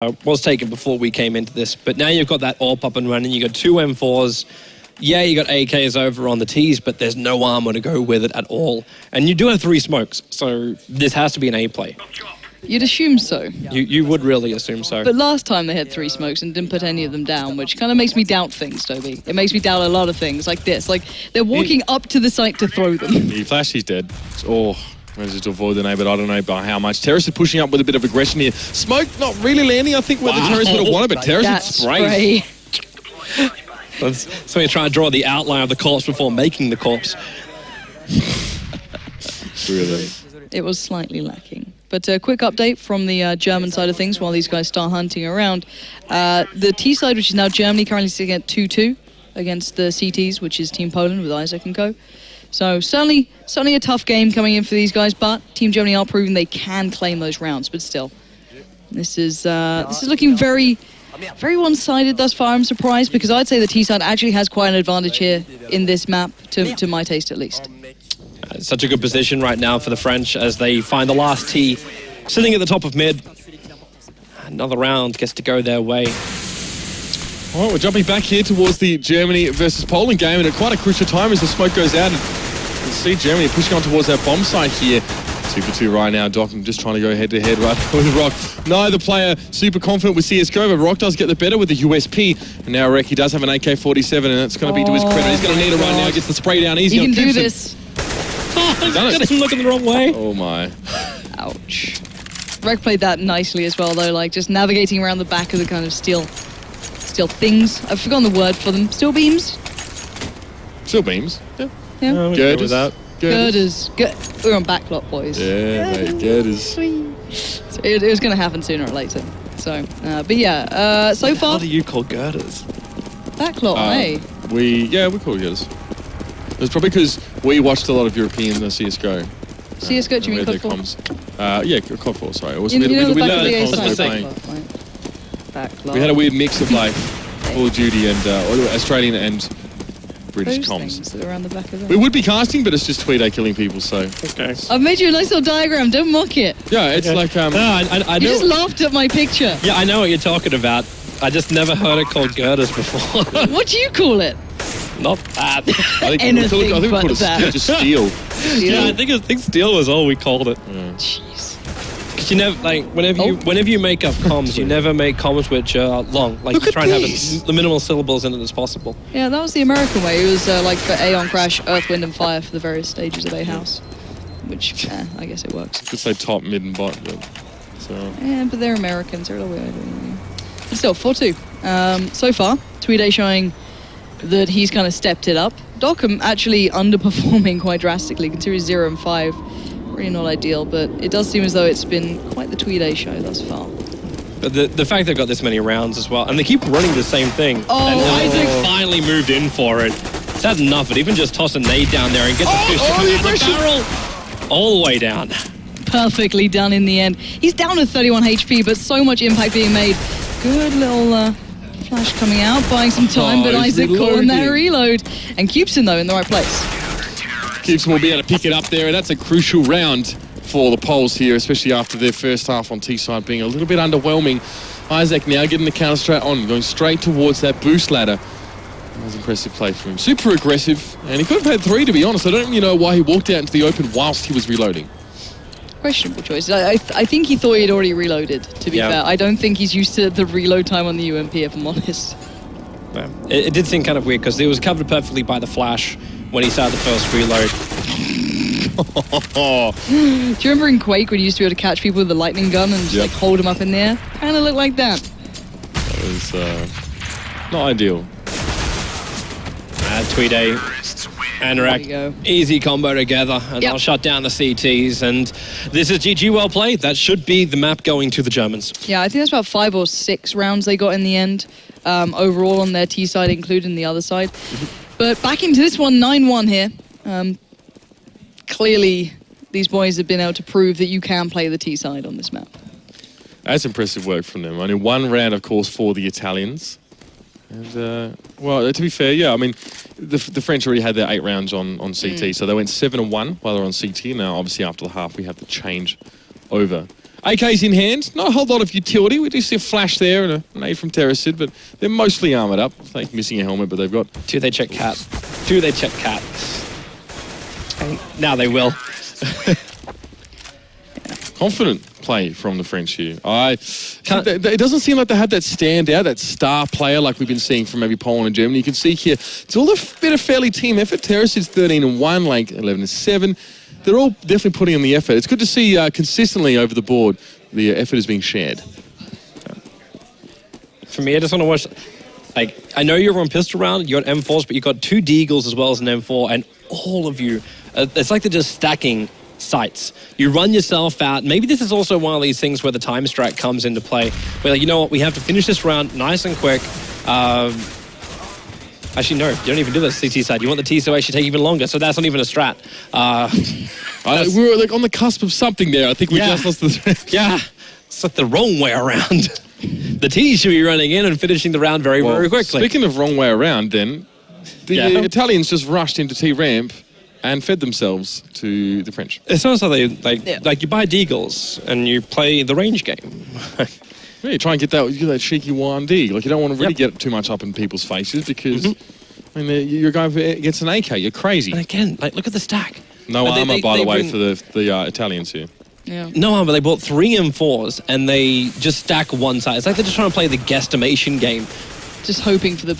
was taken before we came into this, but now you've got that AWP up and running. You got 2 M4s. Yeah, you got AKs over on the Ts, but there's no armor to go with it at all. And you do have 3 smokes, so this has to be an A play. You'd assume so. You would really assume so. But last time they had 3 smokes and didn't put any of them down, which kind of makes me doubt things, Toby. It makes me doubt a lot of things like this. Like, they're walking up to the site to throw them. He flashed, he's dead. Oh, manages to avoid the nade, but I don't know by how much. Terrace is pushing up with a bit of aggression here. Smoke not really landing, I think, where the Terrace would have wanted, but Terrace would spray. So you try and draw the outline of the corpse before making the corpse. Really? It was slightly lacking. But a quick update from the German side of things while these guys start hunting around. The T side, which is now Germany, currently sitting at 2-2 against the CTs, which is Team Poland with Isaac and co. So certainly a tough game coming in for these guys, but Team Germany are proving they can claim those rounds. But still, this is looking very one-sided thus far. I'm surprised because I'd say the T side actually has quite an advantage here in this map, to my taste at least. Such a good position right now for the French as they find the last T sitting at the top of mid. Another round gets to go their way. All right, we're jumping back here towards the Germany versus Poland game, and at quite a crucial time as the smoke goes out. And you can see Germany pushing on towards that bomb site here. 2-2 right now. Doc just trying to go head-to-head right with Rock. Neither player super confident with CSGO, but Rock does get the better with the USP. And now Rek, he does have an AK-47, and it's going to be to his credit. He's going to need it right now. Gets the spray down easy. He can do this. He's got him looking the wrong way. Oh my. Ouch. Rek played that nicely as well, though, like just navigating around the back of the kind of steel things. I've forgotten the word for them. Steel beams? Steel beams? Yeah. Girders. Girders. We're on backlot, boys. Yeah, mate, girders. So it was going to happen sooner or later. So, but yeah, so far... What do you call girders? Backlot, hey? We call it girders. It's probably because we watched a lot of European CSGO. CSGO, do you mean COD 4? Yeah, COD 4, sorry. It was, we had a weird mix of like Call of Duty and Australian and British comms. That are around the back of them. We would be casting, but it's just Tweeday killing people, so... Okay. I've made you a nice little diagram, don't mock it. Yeah, it's like... No, I you just laughed at my picture. Yeah, I know what you're talking about. I just never heard it called girders before. What do you call it? Not that. I think we called it just steel. Yeah, I think steel was all we called it. Jeez. Because you never, like, whenever you make up comms, you never make comms which are long. Like, you try and have the minimal syllables in it as possible. Yeah, that was the American way. It was like for A on Crash, Earth, Wind and Fire for the various stages of A House. Which, I guess it works. Could say top, mid and bottom. So. Yeah, but they're Americans. They're a little weird. But still, 4-2. So far, Tweeday showing that he's kind of stepped it up. Dockham actually underperforming quite drastically, considering 0 and 5. Really not ideal, but it does seem as though it's been quite the Tweeday show thus far. But the fact they've got this many rounds as well, and they keep running the same thing. Oh, and Isaac finally moved in for it. It's had enough, but even just toss a nade down there and get the fish to come out of the barrel all the way down. Perfectly done in the end. He's down to 31 HP, but so much impact being made. Good little flash coming out, buying some time, but Isaac calling that reload. And Cubson, though, in the right place. Cubson will be able to pick it up there, and that's a crucial round for the Poles here, especially after their first half on T-side being a little bit underwhelming. Isaac now getting the counter straight on, going straight towards that boost ladder. That was an impressive play from him. Super aggressive, and he could have had 3, to be honest. I don't really know why he walked out into the open whilst he was reloading. Questionable choice. I think he thought he'd already reloaded, to be fair. I don't think he's used to the reload time on the UMP, if I'm honest. Yeah. It did seem kind of weird, because it was covered perfectly by the flash when he started the first reload. Do you remember in Quake when you used to be able to catch people with a lightning gun and just like hold them up in the air? Kind of looked like that. That was not ideal. Tweeday and Rek, easy combo together, and they'll shut down the CTs. And this is GG well played. That should be the map going to the Germans. Yeah, I think that's about 5 or 6 rounds they got in the end, overall on their T side, including the other side. But back into this one, 9-1 here. Clearly, these boys have been able to prove that you can play the T side on this map. That's impressive work from them. Only 1 round, of course, for the Italians. And, well, to be fair, yeah, I mean, the French already had their 8 rounds on CT, so they went 7-1 while they're on CT. Now, obviously, after the half, we have the change over. AK's in hand. Not a whole lot of utility. We do see a flash there and a nade from Terracid, but they're mostly armoured up. I think missing a helmet, but they've got... Do they check cat? Do they check cat? Now they will. Confident play from the French here. It doesn't seem like they have that standout, that star player like we've been seeing from maybe Poland and Germany. You can see here, it's all a bit of fairly team effort. Terracid's 13-1, like 11-7. They're all definitely putting in the effort. It's good to see consistently over the board the effort is being shared. For me, I just want to watch... Like, I know you're on pistol round, you got M4s, but you've got 2 Deagles as well as an M4, and all of you, it's like they're just stacking sites. You run yourself out. Maybe this is also one of these things where the time strike comes into play. Where, like, you know what, we have to finish this round nice and quick. Actually, no, you don't even do this CT side. You want the T to actually take even longer, so that's not even a strat. We were like on the cusp of something there. I think we just lost the... Yeah, it's like the wrong way around. The T should be running in and finishing the round very, very quickly. Speaking of wrong way around, then, the Italians just rushed into T-ramp and fed themselves to the French. It's almost like you buy Deagles and you play the range game. Yeah, you try and get that cheeky 1D. Like, you don't want to really get too much up in people's faces because I mean, you're going against an AK. You're crazy. And again, like, look at the stack. No armor, by the way, for the Italians here. Yeah. No armor. They bought 3 M4s and they just stack one side. It's like they're just trying to play the guesstimation game. Just hoping for the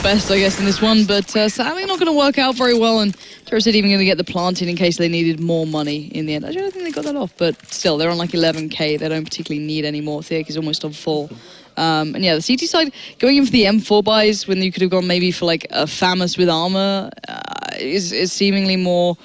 best, I guess, in this one, but sadly not going to work out very well, and Terracid even going to get the planting in case they needed more money in the end. I don't think they got that off, but still, they're on like 11k. They don't particularly need any more. Theak is almost on full. And yeah, the CT side, going in for the M4 buys when you could have gone maybe for like a FAMAS with armor is seemingly more...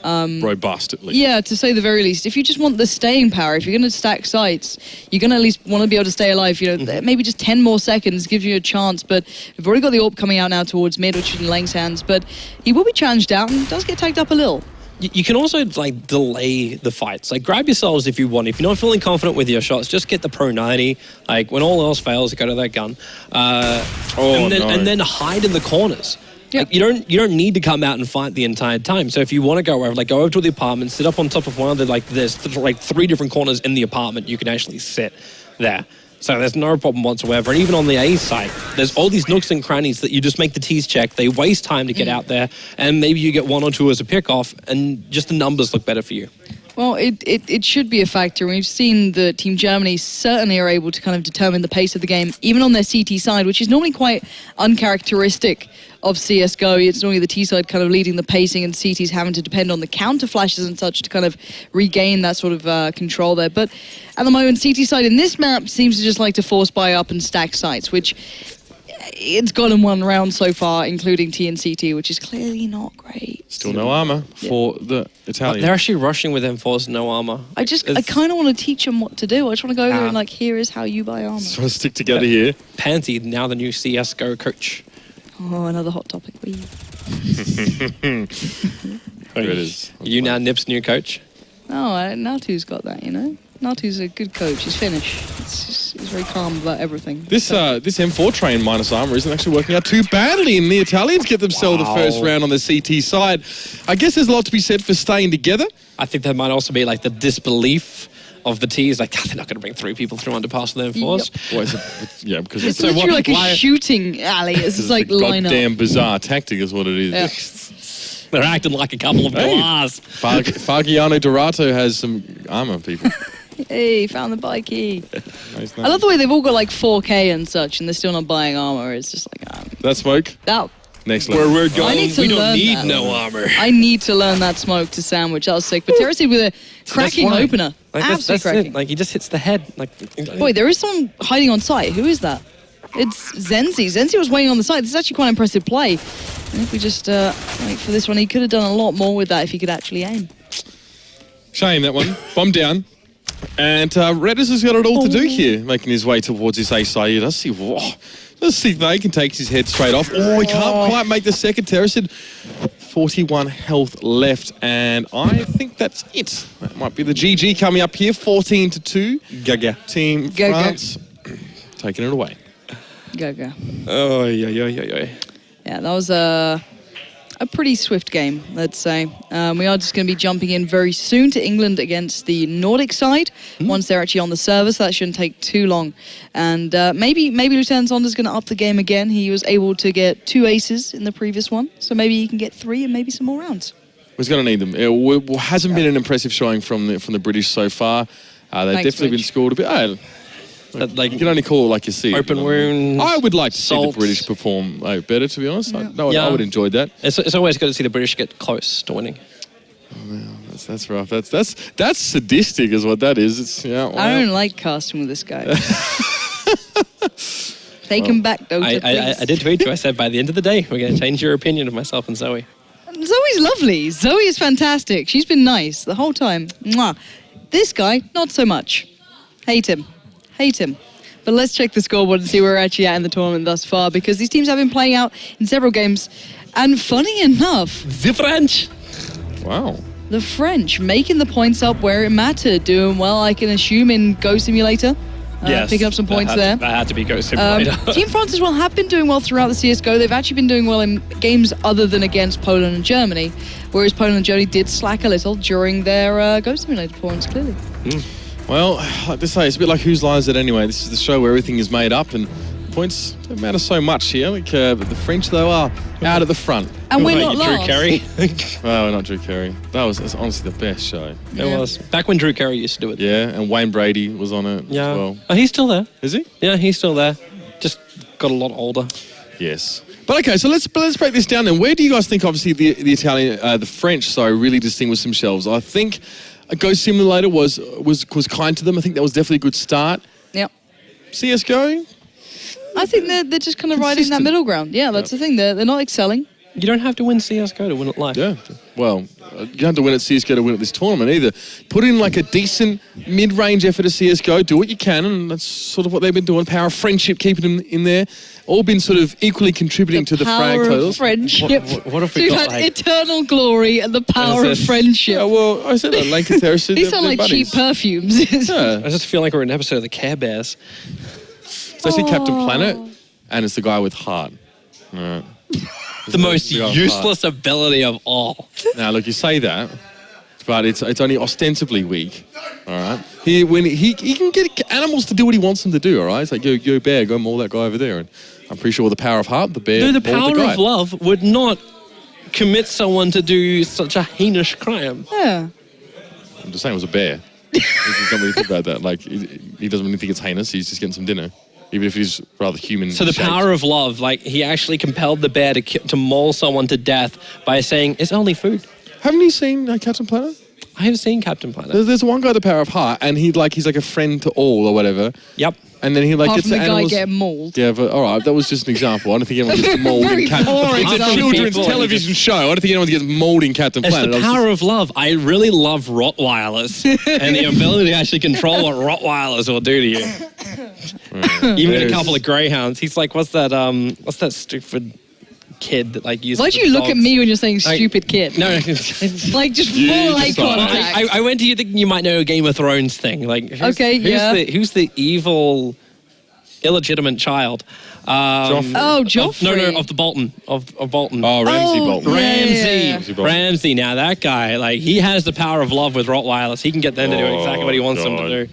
robust, at least. Yeah, to say the very least. If you just want the staying power, if you're going to stack sites, you're going to at least want to be able to stay alive. You know, maybe just 10 more seconds gives you a chance. But we've already got the AWP coming out now towards mid, which is in Lang's hands. But he will be challenged out and does get tagged up a little. You can also, like, delay the fights. Like, grab yourselves if you want. If you're not feeling confident with your shots, just get the Pro 90. Like, when all else fails, go to that gun. And then hide in the corners. Yep. Like, you don't need to come out and fight the entire time. So if you want to go over, like, go over to the apartment, sit up on top of one of the, like, there's like 3 different corners in the apartment you can actually sit there. So there's no problem whatsoever. And even on the A side, there's all these nooks and crannies that you just make the T's check. They waste time to get out there, and maybe you get 1 or 2 as a pick-off, and just the numbers look better for you. Well, it should be a factor. We've seen the Team Germany certainly are able to kind of determine the pace of the game, even on their CT side, which is normally quite uncharacteristic of CSGO. It's normally the T side kind of leading the pacing and CTs having to depend on the counter flashes and such to kind of regain that sort of control there. But at the moment, CT side in this map seems to just like to force buy up and stack sites, which it's gotten 1 round so far, including T and CT, which is clearly not great. Still no armor for the Italians. They're actually rushing with M4s, no armor. I kind of want to teach them what to do. I just want to go there and like, here is how you buy armor. Just want to stick together here. Pansy, now the new CSGO coach. Oh, another hot topic. There it is. You now Nip's new coach? No, Natu's got that, you know? Natu's a good coach. He's Finnish. He's very calm about everything. This M4 train minus armor isn't actually working out too badly, and the Italians get themselves the first round on the CT side. I guess there's a lot to be said for staying together. I think that might also be like the disbelief of the T's, like, they're not going to bring 3 people through underpass with M4s. Yep. Yeah, because it's literally like a shooting alley. It's just like line up. Goddamn bizarre tactic is what it is. Yeah. They're acting like a couple of glass. Fagiano Dorato has some armor, people. Hey, found the bikey. I love the way they've all got like 4K and such, and they're still not buying armor. It's just like, that smoke? That. Next level. Where we're going, we don't need that. no armor. I need to learn that smoke to sandwich. That was sick. But Terracid with a cracking opener. Like, absolutely cracking. Like, he just hits the head. Like, boy, there is someone hiding on site. Who is that? It's Zenzi. Zenzi was waiting on the side. This is actually quite an impressive play. I think we just, like for this one, he could have done a lot more with that if he could actually aim. Shame, that one. Bomb down. And Reddis has got it all to do here, making his way towards his A side. He does see, let's see if they can take his head straight off. Oh, he can't quite make the second. Terracid, 41 health left, and I think that's it. That might be the GG coming up here, 14-2. Gaga. Team France taking it away. Go. Oh, yeah. Yeah, that was a a pretty swift game, let's say. We are just going to be jumping in very soon to England against the Nordic side. Once they're actually on the server, so that shouldn't take too long. And maybe Lieutenant Sonder's going to up the game again. He was able to get 2 aces in the previous one, so maybe he can get 3 and maybe some more rounds. He's going to need them. It hasn't been an impressive showing from the British so far. They've definitely been scored a bit. Like, you can only call it like you see it. Open wounds. I would like to see salts. the British perform better, to be honest. Yeah. I would enjoy that. It's always good to see the British get close to winning. That's rough. That's sadistic, is what that is. It's I don't like casting with this guy. Take him back, Dota, I did tweet you. I said by the end of the day, we're going to change your opinion of myself and Zoe. Zoe's lovely. Zoe is fantastic. She's been nice the whole time. Mwah. This guy, not so much. Hate him. But let's check the scoreboard and see where we're actually at in the tournament thus far, because these teams have been playing out in several games. And funny enough, The French. wow. the French making the points up where it mattered, doing well, I can assume, in Go Simulator. Yes, picking up some points there. That had to be Go Simulator. Team France as well have been doing well throughout the CSGO. They've actually been doing well in games other than against Poland and Germany, whereas Poland and Germany did slack a little during their Go Simulator performance, clearly. Well, like they say, it's a bit like Whose Line Is It Anyway? This is the show where everything is made up and points don't matter so much here. But the French, though, are out at the front. And we're What not about you, last. Drew Carey? Well, we're not Drew Carey. That's honestly the best show. It was. Back when Drew Carey used to do it. Yeah, and Wayne Brady was on it Yeah. as well. Oh, he's still there. Is he? Yeah, he's still there. Just got a lot older. Yes. But okay, so let's break this down then. Where do you guys think, obviously, the Italian, the French, really distinguished themselves? I think a Go Simulator was kind to them. I think that was definitely a good start. Yep. CSGO? I think they're just kind of riding that Consistent. middle ground. Yeah, that's the thing. They're not excelling. You don't have to win CSGO to win it live. Yeah. Well, you don't have to win at CSGO to win at this tournament either. Put in like a decent mid-range effort at CSGO, do what you can, and that's sort of what they've been doing. Power of friendship, keeping them in there. All been sort of equally contributing to the frag power of totals. friendship. What if we Dude got had like... eternal glory and the power of this? friendship. Yeah, well, I said that. Lanka Terrace. These sound like cheap perfumes. Yeah. I just feel like we're in an episode of the Care Bears. It's actually Captain Planet, and it's the guy with heart. All right. The most guy with useless ability of all. Now, look, you say that, but it's only ostensibly weak. All right. He can get animals to do what he wants them to do. All right. It's like yo bear, go maul that guy over there, and I'm pretty sure with the power of heart, the bear. Dude, the mauled power guy. of love would not commit someone to do such a heinous crime. Yeah. I'm just saying it was a bear. There's not really think about that. Like he doesn't really think it's heinous. He's just getting some dinner, even if he's rather human. So the power of love, like he actually compelled the bear to maul someone to death by saying, it's only food. Haven't you seen Captain Planet? I have seen Captain Planet. There's one guy, the power of heart, and he's like a friend to all or whatever. Yep. And then he like Apart gets from the the guy animals. getting mauled. Yeah, but all right, that was just an example. I don't think anyone gets mauled in Very Captain boring Planet. It's a example. children's People- television show. I don't think anyone gets mauled in Captain It's Planet. the power of love. I really love Rottweilers and the ability to actually control what Rottweilers will do to you. Even a couple of greyhounds. He's like, what's that stupid kid that like uses Why'd you look at dogs? me when you're saying stupid kid? No. Like just You full eye just thought- contact. I went to you thinking you might know a Game of Thrones thing. Like, who's the evil, illegitimate child? Joffrey. No, of the Bolton. Of Bolton. Oh, Ramsey Oh, Bolton. yeah. Ramsey. Now that guy, like, he has the power of love with Rottweilers. He can get them to do exactly what he wants them to do.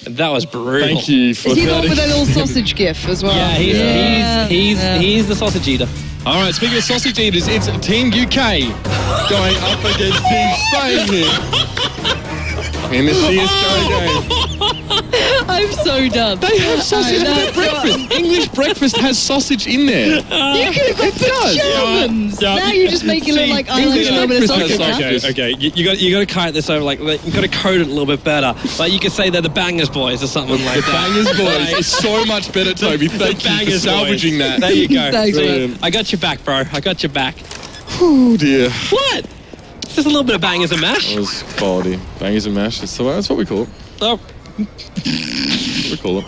And that was brutal. Thank you for Is he the one that. with that little sausage gif as well? Yeah, he's the sausage eater. All right, speaking of sausage eaters, it's Team UK going up against Team Spain here in the CSGO game. I'm so done. They have sausage in their breakfast. English breakfast has sausage in there. You could have got the does. Germans. Yeah. Now you just make it look See, like I like English a little bit of breakfast sausage. has huh? sausage. Okay. You got to kite this over like you got to code it a little bit better. Like you could say they're the Bangers Boys or something like The that. Bangers Boys is so much better, Toby. Thank you for Bangers salvaging Boys. that. There you go. Thanks, man. Brilliant. I got your back, bro. I got your back. Oh dear. What? It's just a little bit of bangers and mash. That was quality. Bangers and mash. That's what we call it. Oh, That's what we call it.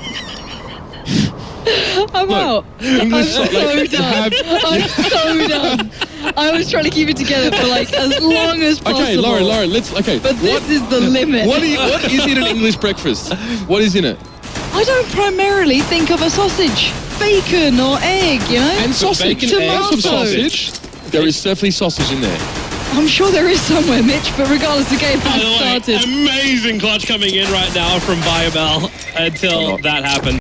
I'm out. I'm English so done. I'm so done. I was trying to keep it together for like as long as possible. Okay, Lauren, let's. Okay. But this is the limit. What is in an English breakfast? What is in it? I don't primarily think of a sausage, bacon or egg, you know? And sausage. bacon, egg, Some tomato. sausage. There is definitely sausage in there. I'm sure there is somewhere, Mitch, but regardless, the game By has the way, started. amazing clutch coming in right now from Biobel until that happened.